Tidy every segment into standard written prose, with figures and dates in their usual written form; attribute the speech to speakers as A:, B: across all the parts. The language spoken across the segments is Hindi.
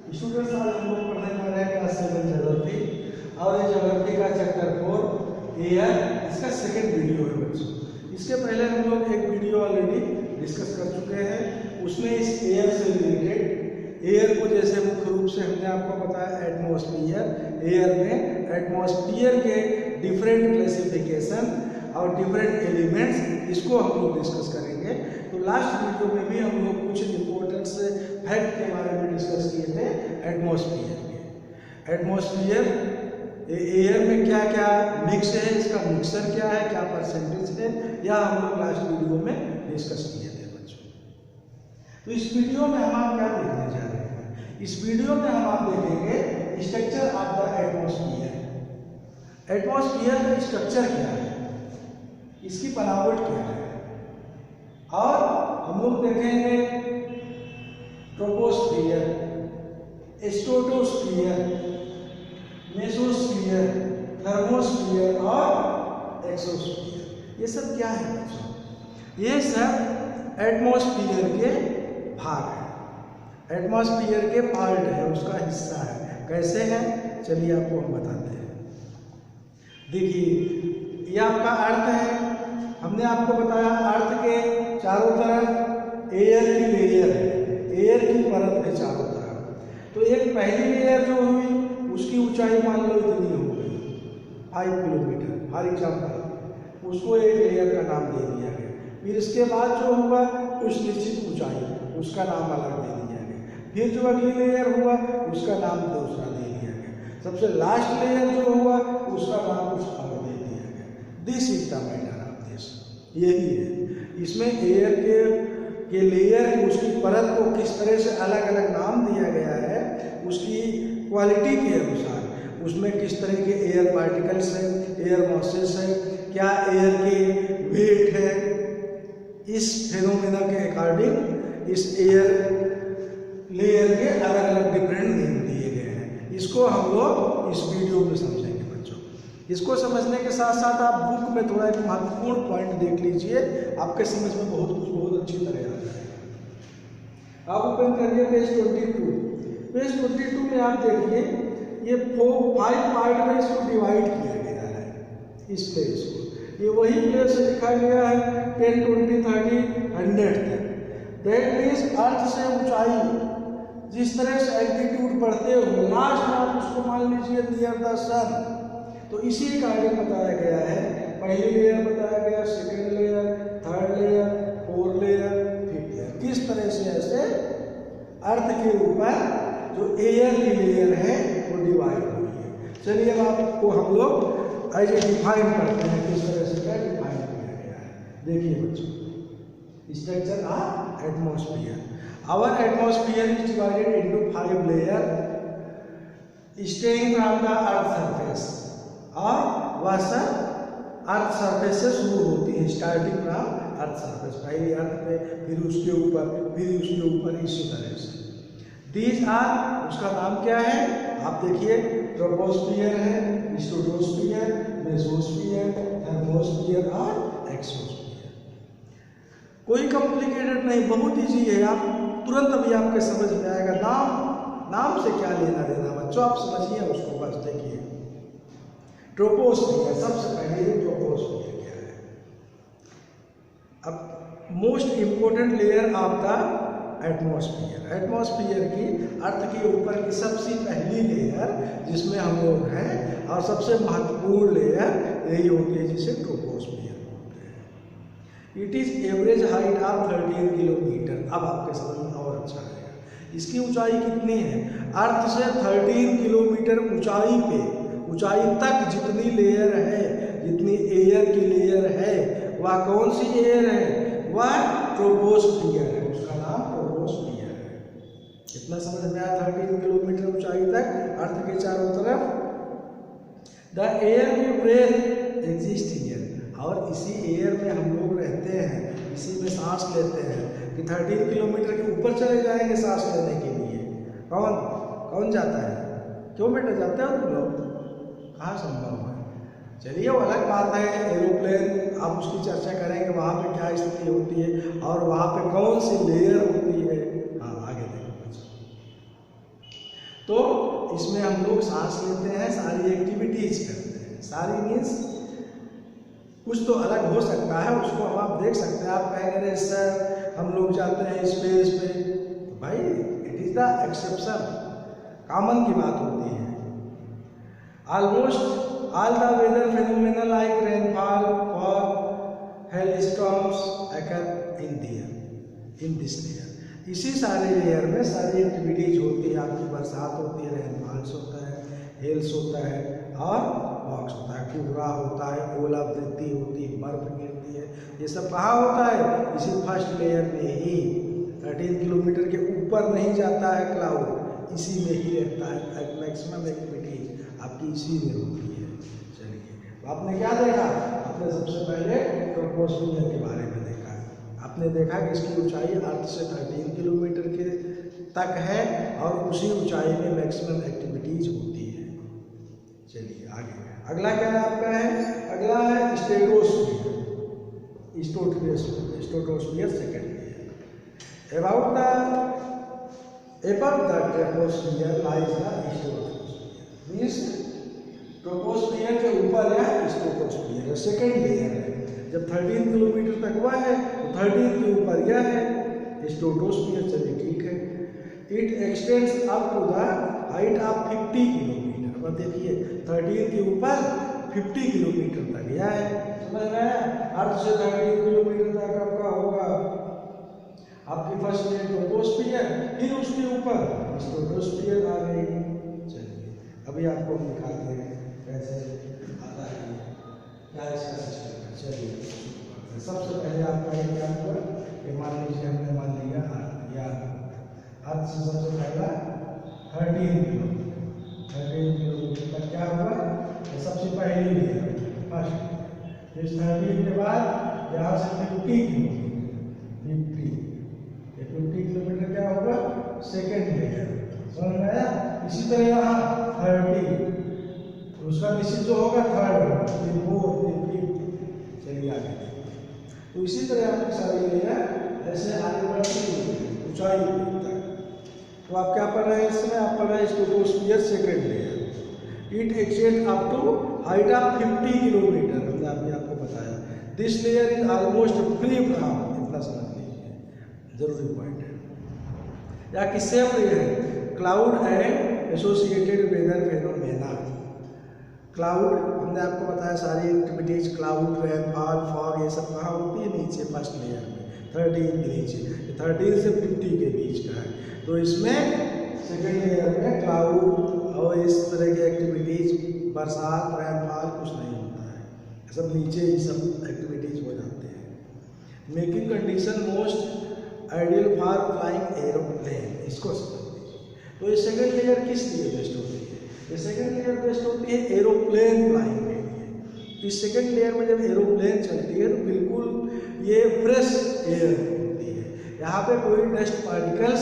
A: स्टूडेंट्स, आज हम लोग पढ़ने जा रहे हैं क्लास 7 ज्योग्राफी और ये ज्योग्राफी का चैप्टर 4 एयर, इसका सेकंड वीडियो है बच्चों। इसके पहले हम लोग एक वीडियो ऑलरेडी डिस्कस कर चुके हैं, उसमें इस एयर से रिलेटेड एयर को जैसे मुख्य रूप से हमने आपको बताया एटमॉस्फेयर, एयर में एटमॉस्फेयर के डिफरेंट क्लासिफिकेशन और डिफरेंट एलिमेंट्स, इसको हम लोग डिस्कस करेंगे। तो लास्ट वीडियो में भी हम लोग कुछ इंपॉर्टेंट से फैक्ट के बारे में डिस्कस किए थे एटमॉस्फेयर के। एटमॉस्फेयर एयर में क्या क्या मिक्स है, इसका मिक्सर क्या है, क्या परसेंटेज है, यह हम लोग लास्ट वीडियो में डिस्कस किए थे बच्चों। तो इस वीडियो में हम आप क्या देखने जा रहे हैं? इस वीडियो में हम आप देखेंगे structure of the atmosphere. Atmosphere का स्ट्रक्चर क्या है, इसकी बनावट क्या है, और हम लोग देखेंगे ट्रोपोस्फियर, स्ट्रेटोस्फियर, मेसोस्फियर, थर्मोस्फियर और एक्सोस्फियर। ये सब क्या है बच्चों? ये सब एटमॉस्फेयर के भाग है, एटमॉस्फेयर के पार्ट है, उसका हिस्सा है। कैसे है चलिए आपको हम बताते हैं। देखिए ये आपका अर्थ है, हमने आपको बताया अर्थ के चारों तरफ एयर की लेयर है, एयर की परत है चारों तरफ। तो एक पहली लेयर जो हुई उसकी ऊंचाई मान लो इतनी हो गई 5 किलोमीटर फॉर एग्जाम्पल, उसको एक लेयर का नाम दे दिया गया। फिर इसके बाद जो हुआ कुछ निश्चित ऊंचाई, उसका नाम अलग दे दिया गया। फिर जो अगली लेयर हुआ उसका नाम दूसरा दे दिया गया। सबसे लास्ट लेयर जो हुआ उसका नाम कुछ अलग दे दिया गया। This is the matter of this, यही है। इसमें एयर के लेयर, उसकी परत को किस तरह से अलग अलग नाम दिया गया है, उसकी क्वालिटी के अनुसार उसमें किस तरह के एयर पार्टिकल्स हैं, एयर मॉसेस है, क्या एयर के वेट है, इस फेनोमेना के अकॉर्डिंग इस एयर लेयर के अलग अलग डिफरेंट नेम दिए गए हैं। इसको हम लोग इस वीडियो में समझेंगे बच्चों। इसको समझने के साथ साथ आप बुक में थोड़ा एक महत्वपूर्ण पॉइंट देख लीजिए, आपके समझ में बहुत अच्छी तरह आ जाएगा। आप ओपन करिए पेज 22। पेज 22 में आप देखिए ये 5 पार्ट में इसको डिवाइड किया गया है, इस प्लेस को। ये वही प्लेस लिखा गया है 10, 20, 30, 100 तक। दैट मीन्स अर्थ से ऊंचाई जिस तरह से एल्टीट्यूड बढ़ते हुए लास्ट में आप उसको मान लीजिए नियर द सन, तो इसी का आगे बताया गया है। पहली लेयर बताया गया, second layer, third layer, fourth layer, fifth layer, किस तरह से ऐसे अर्थ के ऊपर जो एयर की लेयर है वो डिवाइड हुई है। चलिए अब आपको हम लोग ऐसे डिफाइन करते हैं किस तरह से क्या डिफाइन किया गया है। देखिए बच्चों, structure of atmosphere. Our atmosphere is divided into 5 layer staying from the earth surface, और वह सब अर्थ सरफेस से शुरू होती है, स्टार्टिंग फ्रॉम अर्थ सरफेस, पहले अर्थ पे, फिर उसके ऊपर, फिर उसके ऊपर, इसी तरह से। दीज आर, उसका नाम क्या है आप देखिए, ट्रोपोस्फियर है, स्ट्रेटोस्फियर, मेसोस्फियर, थर्मोस्फियर और एक्सोस्फियर। कोई कॉम्प्लिकेटेड नहीं, बहुत इजी है, आप तुरंत अभी आपके समझ में आएगा। नाम से क्या लेना देना बच्चों, आप समझिए उसको बस। देखिए ट्रोपोस्फियर, सबसे पहले ट्रोपोस्फियर क्या है। अब most important layer of the atmosphere, atmosphere की अर्थ के ऊपर की सबसे पहली लेयर जिसमें हम लोग हैं, और सबसे महत्वपूर्ण लेयर यही होती है जिसे ट्रोपोस्फियर बोलते हैं। It is average height of 13 kilometre. अब आपके समझ में और अच्छा आएगा, इसकी ऊंचाई कितनी है। अर्थ से 13 किलोमीटर ऊंचाई तक जितनी लेयर है, जितनी एयर की लेयर है, वह कौन सी एयर है, वह ट्रोपोस्फियर है, उसका नाम ट्रोपोस्फियर है। कितना समझ में आया? 13 किलोमीटर ऊंचाई तक अर्थ के चारों तरफ। The air we breathe exist here, और इसी एयर में हम लोग रहते हैं, इसी में सांस लेते हैं। कि 13 किलोमीटर के ऊपर चले जाएंगे सांस लेने के लिए? कौन जाता है? क्यों बेटा जाते हो तुम लोग? कहाँ संभव है? चलिए वो अलग बात है, एरोप्लेन आप उसकी चर्चा करेंगे, वहाँ पे क्या स्थिति होती है और वहाँ पे कौन सी लेयर होती है। हाँ आगे देखो बच्चों। तो इसमें हम लोग सांस लेते हैं, सारी एक्टिविटीज करते हैं। सारी मीन्स कुछ तो अलग हो सकता है, उसको हम आप देख सकते हैं। आप कहेंगे अरे सर हम लोग जाते हैं स्पेस पे, तो भाई it is the exception, common की बात होती है। Almost all the weather phenomena like rainfall, fog, hailstorms occur in this layer. इसी सारे लेयर में सारी एक्टिविटीज होती है। आपकी बरसात होती है, रेनफॉल्स होता है, हेल्स होता है और फॉग्स होता है, कोहरा होता है, ओलावृष्टि होती है, बर्फ गिरती है। ये सब कहाँ होता है? इसी फर्स्ट लेयर में ही। 13 किलोमीटर के ऊपर नहीं जाता है क्लाउड, इसी में ही रहता है। मैक्सिमम एक्टिविटीज आपकी इसी में होती है। चलिए, तो आपने क्या देखा? आपने सबसे पहले ट्रोपोस्फियर के बारे में देखा। आपने देखा कि इसकी ऊंचाई अर्थ से 13 किलोमीटर के तक है और उसी ऊंचाई में मैक्सिमम एक्टिविटीज होती है। चलिए आगे, अगला क्या है आपका है? अगला है stratosphere. Stratosphere second layer. above the troposphere lies the stratosphere. Means troposphere के ऊपर है स्ट्रेटोस्फियर, सेकंड लेयर है। जब 13 किलोमीटर तक हुआ है तो 13 के ऊपर यह है स्ट्रेटोस्फियर। चलिए ठीक है। It extends up to the height of 50 kilometre. अब देखिए 13 के ऊपर 50 किलोमीटर तक यह है। समझ में आया? अर्थ से 13 किलोमीटर तक आपका होगा आपकी फर्स्ट लेयर ट्रोपोस्फियर, फिर उसके ऊपर स्ट्रेटोस्फियर आ गई। चलिए अभी आपको हम दिखाते हैं कैसे आता है, क्या इसका सिस्टम है। चलिए सबसे पहले आपका ये क्या हुआ कि मान लीजिए हमने मान लिया अर्थ से सबसे पहला 13 किलोमीटर तक क्या हुआ? तो सबसे पहली लेयर फर्स्ट। इस 13 के बाद यहाँ से 50 किलोमीटर क्या होगा? Second layer. समझ में आया? इसी तरह यहाँ 30, उसका निश्चित जो होगा थर्ड, फिर फोर्थ, फिर फिफ्थ। चलिए आगे। तो इसी तरह आपकी सारी लेयर ऐसे आगे बढ़ती है ऊंचाई तक। तो आप क्या पढ़ रहे हैं इस समय? आप पढ़ रहे हैं stratosphere second layer. It extend up to height of 50 kilometre. हमने अभी आपको बताया। This layer is almost free from, इतना समझ लीजिए, जरूरी पॉइंट है। या किससे फ्री है? Cloud and associated weather phenomena. Cloud हमने आपको बताया सारी एक्टिविटीज, क्लाउड, रेनफॉल, फॉग, ये सब कहाँ होती है? नीचे फर्स्ट लेयर में 13 के नीचे। 13 से 50 के बीच का है। तो इसमें सेकेंड लेयर में क्लाउड और इस तरह की एक्टिविटीज, बरसात, रेनफॉल कुछ नहीं होता है। सब नीचे ही सब एक्टिविटीज हो जाते हैं। Making condition most ideal for flying aeroplane. इसको समझिए। तो ये सेकेंड लेयर किस लिए बेस्ट होती है? ये सेकेंड लेयर बेस्ट होती है एरोप्लेन फ्लाइंग के लिए। इस सेकेंड लेयर में जब एरोप्लेन चलती है तो बिल्कुल ये फ्रेश एयर होती है। यहाँ पे कोई डस्ट पार्टिकल्स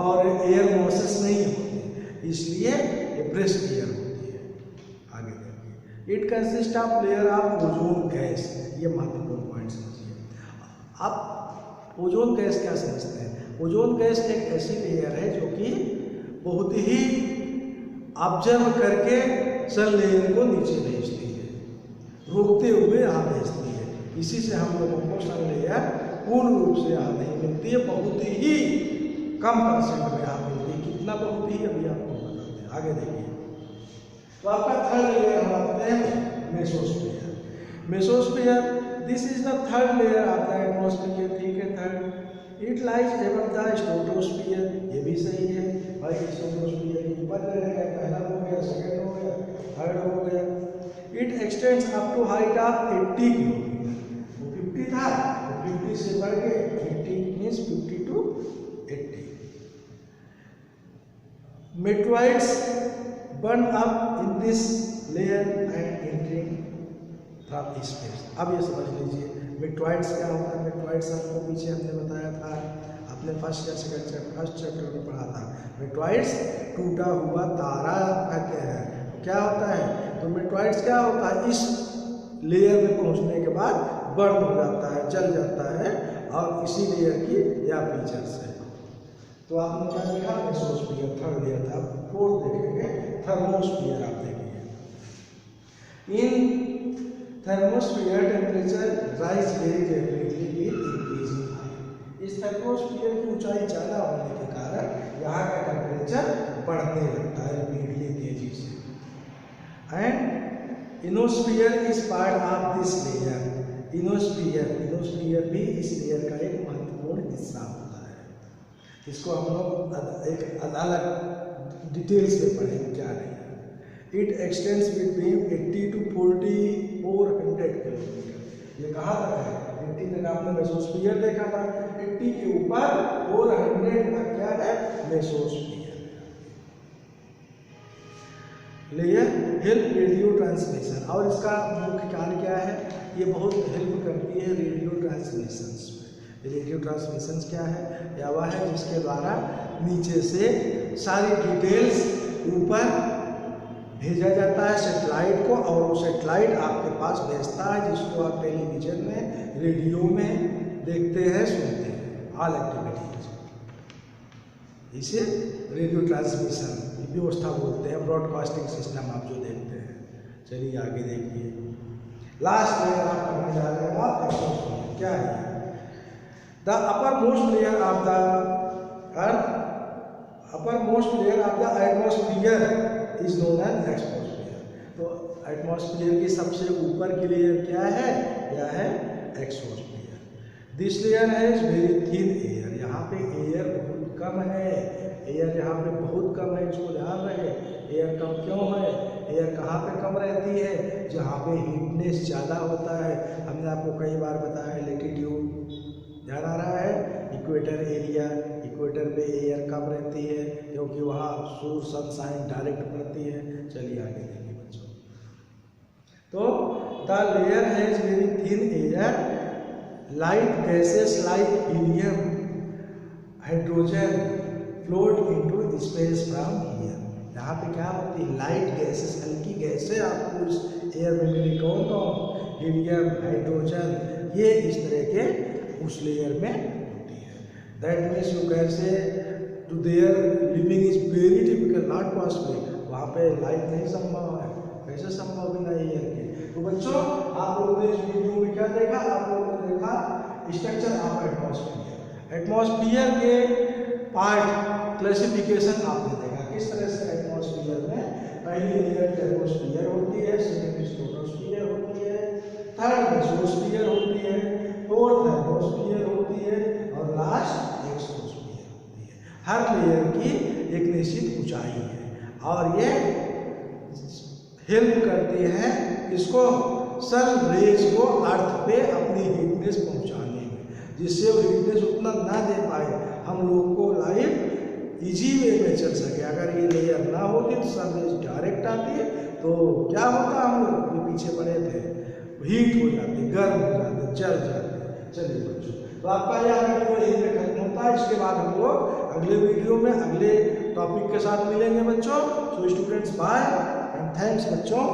A: और एयर मॉइस्चर नहीं होते, इसलिए ये फ्रेश एयर होती है। आगे देखिए। It consist of layer of ozone gas. ये महत्वपूर्ण पॉइंट समझिए। आप ओजोन गैस क्या समझते हैं? ओजोन गैस एक ऐसी लेयर है जो कि बहुत ही ऑब्जर्व करके सन लेयर को नीचे भेजती है, रोकते हुए यहाँ भेजती है। इसी से हम लोगों को सन लेयर पूर्ण रूप से यहाँ नहीं मिलती है, बहुत ही कम परसेंट में यहाँ मिलती है। कितना बहुत ही अभी आपको बताते हैं। आगे देखिए। तो आपका थर्ड लेयर हम आते हैं mesosphere. Mesosphere this is the third layer of the atmosphere. ठीक है, third. It lies above the stratosphere. ये भी सही है भाई, स्ट्रेटोस्फीयर के ऊपर रहेगा। पहला हो गया, सेकंड हो गया, थर्ड हो गया। It extends up to height of 80 kilometre. वो 50 था, तो 50 से बढ़ के 80 means 50 to 80। Meteoroids burn up in this layer and entering from space. अब ये समझ लीजिए मेट्रॉइड्स क्या होता है। मेट्रॉइड्स आपको पीछे हमने बताया था, आपने फर्स्ट चैप्टर में पढ़ा था। मेट्रॉइड्स टूटा हुआ तारा कहते हैं। क्या होता है? तो मेट्रॉइड्स क्या होता है? इस लेयर में पहुंचने के बाद बर्न हो जाता है, जल जाता है, और इसी लेयर की यह फीचर्स है। तो आपने क्या देखा, मेसोस्फीयर थर्ड लेयर था। अब फोर्थ देखेंगे, थर्मोस्फीयर आप देखेंगे। In thermosphere temperature rise very rapidly with increasing height. इस थर्मोस्फीयर की ऊंचाई ज़्यादा होने के कारण यहाँ का टेम्परेचर बढ़ने लगता है रैपिडली, तेजी से। And ionosphere is part of this layer. Ionosphere भी इस लेयर का एक महत्वपूर्ण हिस्सा होता है। इसको हम लोग एक अलग डिटेल्स में पढ़ेंगे, क्या नहीं है। It x tends between 80 to 400 kilometre. ये कहाँ तक है? 80 तक आपने मेसोस्फीयर देखा था, 80 के ऊपर 400 तक क्या है? Mesosphere layer help radio transmission. और इसका मुख्य कार्य क्या है? ये बहुत हेल्प करती है रेडियो ट्रांसमिशंस में। रेडियो ट्रांसमिशंस क्या है? या वह है जिसके द्वारा नीचे से सारी डिटेल्स ऊपर भेजा जाता है सैटेलाइट को, और वो सैटेलाइट आपके पास भेजता है, जिसको आप टेलीविजन में, रेडियो में देखते हैं, सुनते हैं, ऑल एक्टिविटीज। इसे रेडियो ट्रांसमिशन व्यवस्था बोलते हैं, ब्रॉडकास्टिंग सिस्टम आप जो देखते हैं। चलिए आगे देखिए, लास्ट लेयर आप पढ़ने जा रहे हैं आप एटमॉस्फेयर। क्या है? The upper most layer of the earth, upper most layer of the atmosphere is known as exosphere. तो एटमॉस्फेयर की सबसे ऊपर की लेयर क्या है? यह है एक्समॉस्फेयर। दिस लेयर है वेरी थिन एयर। यहाँ पे एयर बहुत कम है, एयर यहाँ पे बहुत कम है, इसको ध्यान रहे। एयर कम क्यों है? एयर कहाँ पे कम रहती है? जहाँ पे हीटनेस ज़्यादा होता है। हमने आपको कई बार बताया, लेटीट्यूड ध्यान आ रहा है, इक्वेटर एरिया, इक्वेटर पे एयर कम रहती है क्योंकि वहाँ सूर्य सनशाइन डायरेक्ट पड़ती है। चलिए आगे देखिए बच्चों। तो the layer has very thin air, light gases like helium, hydrogen float into space from here. यहाँ पे क्या होती है? लाइट गैसेस, हल्की गैसें आपको इस एयर में मिली। कौन कौन? हीलियम, हाइड्रोजन, ये इस तरह के उस लेयर में होती है। That means you can say to there living is very typical, not possible. वहाँ पे लाइफ नहीं संभव है। कैसे संभव बिना एयर के? तो बच्चों आप लोगों ने इस वीडियो में क्या देखा? आप लोगों ने देखा स्ट्रक्चर ऑफ एटमॉस्फेयर। एटमॉस्फेयर के पार्ट क्लासिफिकेशन आपने देखा किस तरह से एटमॉस्फेयर में पहली लेयर ट्रोपोस्फियर होती है, सेकंड स्ट्रेटोस्फियर होती है, थर्ड मेसोस्फियर होती है, फोर्थ थर्मोस्फियर होती है और लास्ट एक्सोस्फियर होती है। हर लेयर की एक निश्चित ऊंचाई है और ये हेल्प करती है इसको सन रेज को अर्थ पे अपनी हीटनेस पहुंचाने में, जिससे वो हीटनेस उतना ना दे पाए, हम लोग को लाइफ इजी वे में चल सके। अगर ये लेयर ना होती तो सनरेज डायरेक्ट आती है तो क्या होता? हम लोग ये पीछे पड़े थे, हीट हो जाते, गर्म हो जाते, जल जाते। चलिए बच्चों, तो आपका यह वीडियो यहीं पे खत्म होता है। इसके बाद हम लोग अगले वीडियो में अगले टॉपिक के साथ मिलेंगे बच्चों। So students bye and thanks बच्चों।